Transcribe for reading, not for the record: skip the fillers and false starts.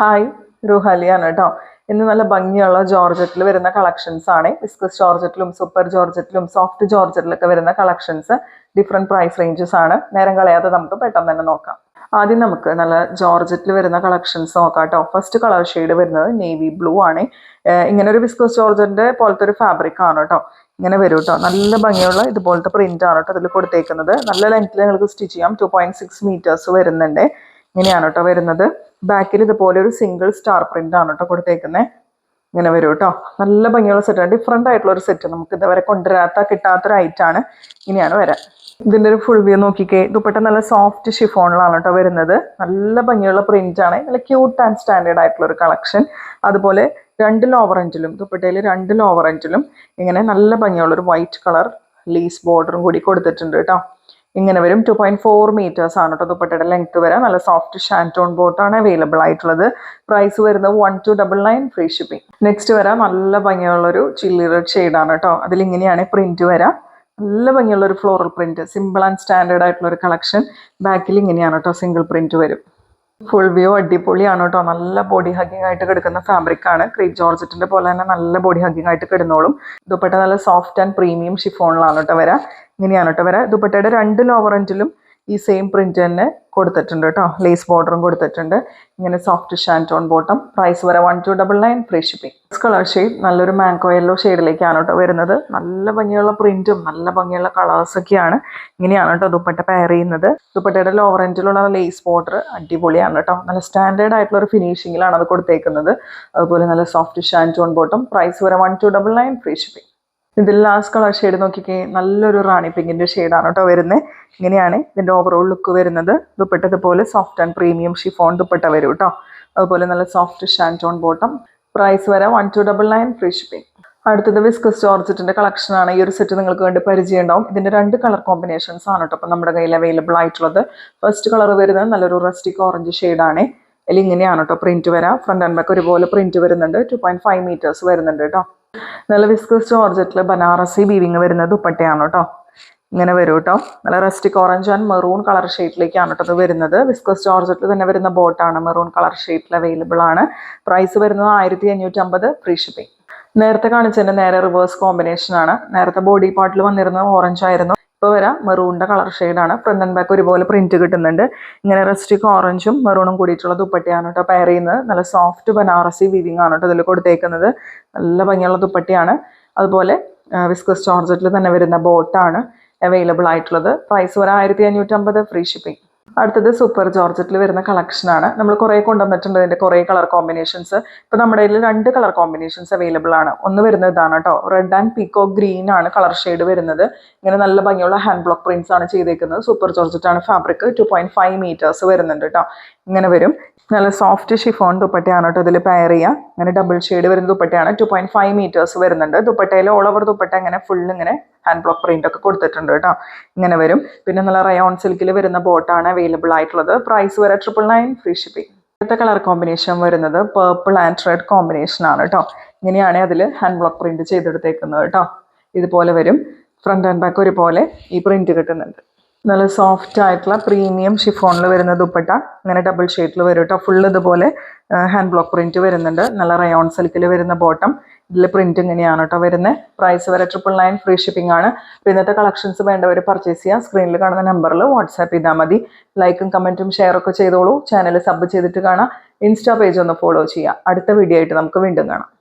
Hi, റുഹാലിയാണ് കേട്ടോ. ഇന്ന് നല്ല ഭംഗിയുള്ള ജോർജറ്റിൽ വരുന്ന കളക്ഷൻസ് ആണ്. വിസ്കസ് ജോർജറ്റിലും സൂപ്പർ ജോർജറ്റിലും സോഫ്റ്റ് ജോർജറ്റിലൊക്കെ വരുന്ന കളക്ഷൻസ് ഡിഫറെൻറ്റ് പ്രൈസ് റേഞ്ചസ് ആണ്. നേരം കളയാതെ നമുക്ക് പെട്ടെന്ന് തന്നെ നോക്കാം. ആദ്യം നമുക്ക് നല്ല ജോർജറ്റിൽ വരുന്ന കളക്ഷൻസ് നോക്കാം കേട്ടോ. ഫസ്റ്റ് കളർ ഷെയ്ഡ് വരുന്നത് നേവി ബ്ലൂ ആണ്. ഇങ്ങനെ ഒരു വിസ്കസ് ജോർജറ്റിന്റെ പോലത്തെ ഒരു ഫാബ്രിക് ആണ് കേട്ടോ. ഇങ്ങനെ വരും കേട്ടോ. നല്ല ഭംഗിയുള്ള ഇതുപോലത്തെ പ്രിന്റ് ആണ് കേട്ടോ അതിൽ കൊടുത്തേക്കുന്നത്. നല്ല ലെങ്ത്തിൽ നിങ്ങൾക്ക് സ്റ്റിച്ച് ചെയ്യാം. 2.6 മീറ്റേഴ്സ് വരുന്നുണ്ട്. ഇങ്ങനെയാണ് കേട്ടോ വരുന്നത്. ബാക്കിൽ ഇതുപോലെ ഒരു സിംഗിൾ സ്റ്റാർ പ്രിന്റ് ആണ് കേട്ടോ കൊടുത്തേക്കുന്നത്. ഇങ്ങനെ വരും കേട്ടോ. നല്ല ഭംഗിയുള്ള സെറ്റാണ്. ഡിഫറെൻ്റ് ആയിട്ടുള്ള ഒരു സെറ്റ്. നമുക്ക് ഇതുവരെ കിട്ടാത്തൊരു ഐറ്റാണ്. ഇങ്ങനെയാണ് വരാൻ. ഇതിൻ്റെ ഒരു ഫുൾ വ്യൂ നോക്കിക്കേ. ദുപ്പട്ട നല്ല സോഫ്റ്റ് ഷിഫോണിലാണ് കേട്ടോ വരുന്നത്. നല്ല ഭംഗിയുള്ള പ്രിന്റ് ആണ്. നല്ല ക്യൂട്ട് ആൻഡ് സ്റ്റാൻഡേർഡ് ആയിട്ടുള്ള ഒരു കളക്ഷൻ. അതുപോലെ രണ്ട് ലോവർ എൻഡിലും ദുപ്പട്ടയിൽ രണ്ട് ലോവർ എൻഡിലും ഇങ്ങനെ നല്ല ഭംഗിയുള്ള ഒരു വൈറ്റ് കളർ ലീസ് ബോർഡറും കൂടി കൊടുത്തിട്ടുണ്ട് കേട്ടോ. ഇങ്ങനെ വരും. 2.4 മീറ്റേഴ്സ് ആണ് കേട്ടോ ദുപ്പട്ടയുടെ ലെങ്ത് വരാം. നല്ല സോഫ്റ്റ് ഷാൻറ്റോൺ ബോട്ടാണ് അവൈലബിൾ ആയിട്ടുള്ളത്. പ്രൈസ് വരുന്നത് 1299 ഫ്രീ ഷിപ്പിംഗ്. നെക്സ്റ്റ് വരാം നല്ല ഭംഗിയുള്ളൊരു ചില്ലി റെഡ് ഷെയ്ഡാണ് കേട്ടോ. അതിലിങ്ങനെയാണ് പ്രിന്റ് വരാം. നല്ല ഭംഗിയുള്ള ഒരു floral print. Simple and standard ആയിട്ടുള്ള ഒരു കളക്ഷൻ. ബാക്കിൽ ഇങ്ങനെയാണ് കേട്ടോ സിംഗിൾ പ്രിന്റ് വരും. ഫുൾ വ്യൂ അടിപൊളിയാണ് കേട്ടോ. നല്ല ബോഡി ഹഗ്ഗിങ് ആയിട്ട് കിടക്കുന്ന ഫാബ്രിക് ആണ്. ക്രീപ്പ് ജോർജറ്റിന്റെ പോലെ തന്നെ നല്ല ബോഡി ഹഗ്ഗിങ് ആയിട്ട് കിടന്നോളും. ദുപ്പട്ട നല്ല സോഫ്റ്റ് ആൻഡ് പ്രീമിയം ഷിഫോണിലാണ് കേട്ടോ വരാം. ഇങ്ങനെയാണ് കേട്ടോ വരാം. ദുപ്പട്ടയുടെ രണ്ട് ലോവർ എൻഡിലും ഈ സെയിം പ്രിന്റ് തന്നെ കൊടുത്തിട്ടുണ്ട് കേട്ടോ. ലേസ് ബോർഡറും കൊടുത്തിട്ടുണ്ട്. ഇങ്ങനെ സോഫ്റ്റ് ഷാൻറ്റോൺ ബോട്ടം. പ്രൈസ് വരെ 1299 ഫ്രീ ഷിപ്പിംഗ്. കളർ ഷെയ്ഡ് നല്ലൊരു മാംഗോ യെല്ലോ ഷെയ്ഡിലേക്കാണ് കേട്ടോ വരുന്നത്. നല്ല ഭംഗിയുള്ള പ്രിന്റും നല്ല ഭംഗിയുള്ള കളേഴ്സൊക്കെയാണ്. ഇങ്ങനെയാണ് കേട്ടോ ദുപ്പട്ട പെയർ ചെയ്യുന്നത്. ദുപ്പട്ടയുടെ ലോവർ എൻഡിലുള്ള ലേസ് ബോർഡർ അടിപൊളിയാണ് കേട്ടോ. നല്ല സ്റ്റാൻഡേർഡ് ആയിട്ടുള്ള ഒരു ഫിനിഷിങ്ങിലാണ് അത് കൊടുത്തേക്കുന്നത്. അതുപോലെ നല്ല സോഫ്റ്റ് ഷാൻറ്റോൺ ബോട്ടം. പ്രൈസ് വരെ 1299 ഫ്രീ ഷിപ്പിംഗ്. ഇതിൽ ലാസ്റ്റ് കളർ ഷെയ്ഡ് നോക്കിക്കേ. നല്ലൊരു റാണി പിങ്കിന്റെ ഷെയ്ഡാണ് കേട്ടോ വരുന്നത്. ഇങ്ങനെയാണ് ഇതിന്റെ ഓവറോൾ ലുക്ക് വരുന്നത്. ദുപ്പട്ട ഇതുപോലെ soft and premium chiffon dupatta വരും കേട്ടോ. അതുപോലെ നല്ല സോഫ്റ്റ് ഷാൻറ്റോൺ ബോട്ടം. പ്രൈസ് വരെ 1299 ഫ്രീ ഷിപ്പിംഗ്. അടുത്തത് വിസ്കസ് ജോർജറ്റിന്റെ കളക്ഷൻ ആണ്. ഈ ഒരു സെറ്റ് നിങ്ങൾക്ക് വേണ്ടി പരിചയം ഉണ്ടാവും. ഇതിന്റെ രണ്ട് കളർ കോമ്പിനേഷൻസ് ആണ് കേട്ടോ അപ്പം നമ്മുടെ കയ്യിൽ അവൈലബിൾ ആയിട്ടുള്ളത്. ഫസ്റ്റ് കളർ വരുന്നത് നല്ലൊരു റസ്റ്റിക് ഓറഞ്ച് ഷെയ്ഡാണ്. അതിൽ ഇങ്ങനെയാണ് കേട്ടോ പ്രിന്റ് വരാം. ഫ്രണ്ട് ആൻഡ് ബാക്ക് ഒരുപോലെ പ്രിന്റ് വരുന്നുണ്ട്. 2.5 മീറ്റേഴ്സ് വരുന്നുണ്ട് കേട്ടോ. നല്ല വിസ്കസ് ജോർജറ്റിൽ ബനാറസി വീവിങ് വരുന്ന ദുപ്പട്ടയാണ് കേട്ടോ. ഇങ്ങനെ വരും കേട്ടോ. നല്ല rustic orange and maroon colour ഷെയ്ഡിലേക്കാണ് കേട്ടോ ഇത് വരുന്നത്. വിസ്കസ് ജോർജറ്റിൽ തന്നെ വരുന്ന ബോട്ടാണ്. മെറൂൺ കളർ ഷെയ്ഡിൽ അവൈലബിൾ ആണ്. പ്രൈസ് വരുന്നത് 1550 ഫ്രീ ഷിപ്പിംഗ്. നേരത്തെ കാണിച്ചതിന്റെ നേരെ റിവേഴ്സ് കോമ്പിനേഷൻ ആണ്. നേരത്തെ ബോഡി പാർട്ടിൽ വന്നിരുന്നത് ഓറഞ്ച് ആയിരുന്നു. ഇപ്പോൾ വരാം മെറൂണിന്റെ കളർ ഷെയ്ഡാണ്. ഫ്രണ്ട് ആൻഡ് ബാക്ക് ഒരുപോലെ പ്രിന്റ് കിട്ടുന്നുണ്ട്. ഇങ്ങനെ റസ്റ്റിക് ഓറഞ്ചും മെറൂണും കൂടിയിട്ടുള്ള ദുപ്പട്ടയാണ് കേട്ടോ പെയർ ചെയ്യുന്നത്. നല്ല സോഫ്റ്റ് ബനാറസി വീവിങ് ആണ് കേട്ടോ ഇതിൽ കൊടുത്തേക്കുന്നത്. നല്ല ഭംഗിയുള്ള ദുപ്പട്ടയാണ്. അതുപോലെ വിസ്കസ് ജോർജറ്റിൽ തന്നെ വരുന്ന ബോട്ടാണ് അവൈലബിൾ ആയിട്ടുള്ളത്. പ്രൈസ് വരെ 1550 ഫ്രീ ഷിപ്പിംഗ്. അടുത്തത് സൂപ്പർ ജോർജറ്റിൽ വരുന്ന കളക്ഷനാണ്. നമ്മൾ കുറേ കൊണ്ടുവന്നിട്ടുണ്ട്. ഇതിന്റെ കുറേ കളർ കോമ്പിനേഷൻസ്. ഇപ്പൊ നമ്മുടെ കയ്യിൽ രണ്ട് കളർ കോമ്പിനേഷൻസ് അവൈലബിൾ ആണ്. ഒന്ന് വരുന്നത് ഇതാണ് കേട്ടോ. റെഡ് ആൻഡ് പീക്കോ ഗ്രീൻ ആണ് കളർ ഷെയ്ഡ് വരുന്നത്. ഇങ്ങനെ നല്ല ഭംഗിയുള്ള ഹാൻഡ് ബ്ലോക്ക് പ്രിന്റ്സ് ആണ് ചെയ്തേക്കുന്നത്. സൂപ്പർ ജോർജറ്റ് ആണ് ഫാബ്രിക്. 2.5 മീറ്റേഴ്സ് വരുന്നുണ്ട് കേട്ടോ. ഇങ്ങനെ വരും. നല്ല സോഫ്റ്റ് ഷിഫോൺ ദുപ്പട്ടയാണ് കേട്ടോ ഇതിൽ പെയർ ചെയ്യുക. ഇങ്ങനെ ഡബിൾ ഷെയ്ഡ് വരുന്ന ദുപ്പട്ടയാണ്. 2.5 മീറ്റേഴ്സ് വരുന്നുണ്ട്. ദുപ്പട്ടയിൽ ഓൾ ഓവർ ദുപ്പട്ട ഇങ്ങനെ ഫുൾ ഇങ്ങനെ ഹാൻഡ് ബ്ലോക്ക് പ്രിന്റ് ഒക്കെ കൊടുത്തിട്ടുണ്ട് കേട്ടോ. ഇങ്ങനെ വരും. പിന്നെ നല്ല റയോൺ സിൽക്കിൽ വരുന്ന ബോട്ടാണ് അവൈലബിൾ ആയിട്ടുള്ളത്. പ്രൈസ് വരെ 999 ഫ്രീ ഷിപ്പിംഗ്. അടുത്ത കളർ കോമ്പിനേഷൻ വരുന്നത് പേർപ്പിൾ ആൻഡ് റെഡ് കോമ്പിനേഷൻ ആണ് കേട്ടോ. ഇങ്ങനെയാണ് അതിൽ ഹാൻഡ് ബ്ലോക്ക് പ്രിന്റ് ചെയ്തെടുത്തേക്കുന്നത് കേട്ടോ. ഇതുപോലെ വരും. ഫ്രണ്ട് ആൻഡ് ബാക്ക് ഒരുപോലെ ഈ പ്രിന്റ് കിട്ടുന്നുണ്ട്. നല്ല സോഫ്റ്റ് ആയിട്ടുള്ള പ്രീമിയം ഷിഫോണിൽ വരുന്ന ദുപ്പട്ട ഇങ്ങനെ ഡബിൾ ഷെയ്ഡിൽ വരും കേട്ടോ. ഫുൾ ഇതുപോലെ ഹാൻഡ് ബ്ലോക്ക് പ്രിന്റ് വരുന്നുണ്ട്. നല്ല റയോൺ സിൽക്കിൽ വരുന്ന ബോട്ടം. ഇതിൽ പ്രിന്റ് ഇങ്ങനെയാണ് കേട്ടോ വരുന്നത്. പ്രൈസ് വരെ 999 ഫ്രീ ഷിപ്പിംഗ് ആണ്. അപ്പോൾ ഇന്നത്തെ കളക്ഷൻസ് വേണ്ടവർ പർച്ചേസ് ചെയ്യുക. സ്ക്രീനിൽ കാണുന്ന നമ്പറിൽ വാട്സാപ്പ് ചെയ്താൽ മതി. ലൈക്കും കമന്റും ഷെയറൊക്കെ ചെയ്തോളൂ. ചാനൽ സബ് ചെയ്തിട്ട് കാണാം. ഇൻസ്റ്റാ പേജ് ഒന്ന് ഫോളോ ചെയ്യുക. അടുത്ത വീഡിയോ ആയിട്ട് നമുക്ക് വീണ്ടും കാണാം.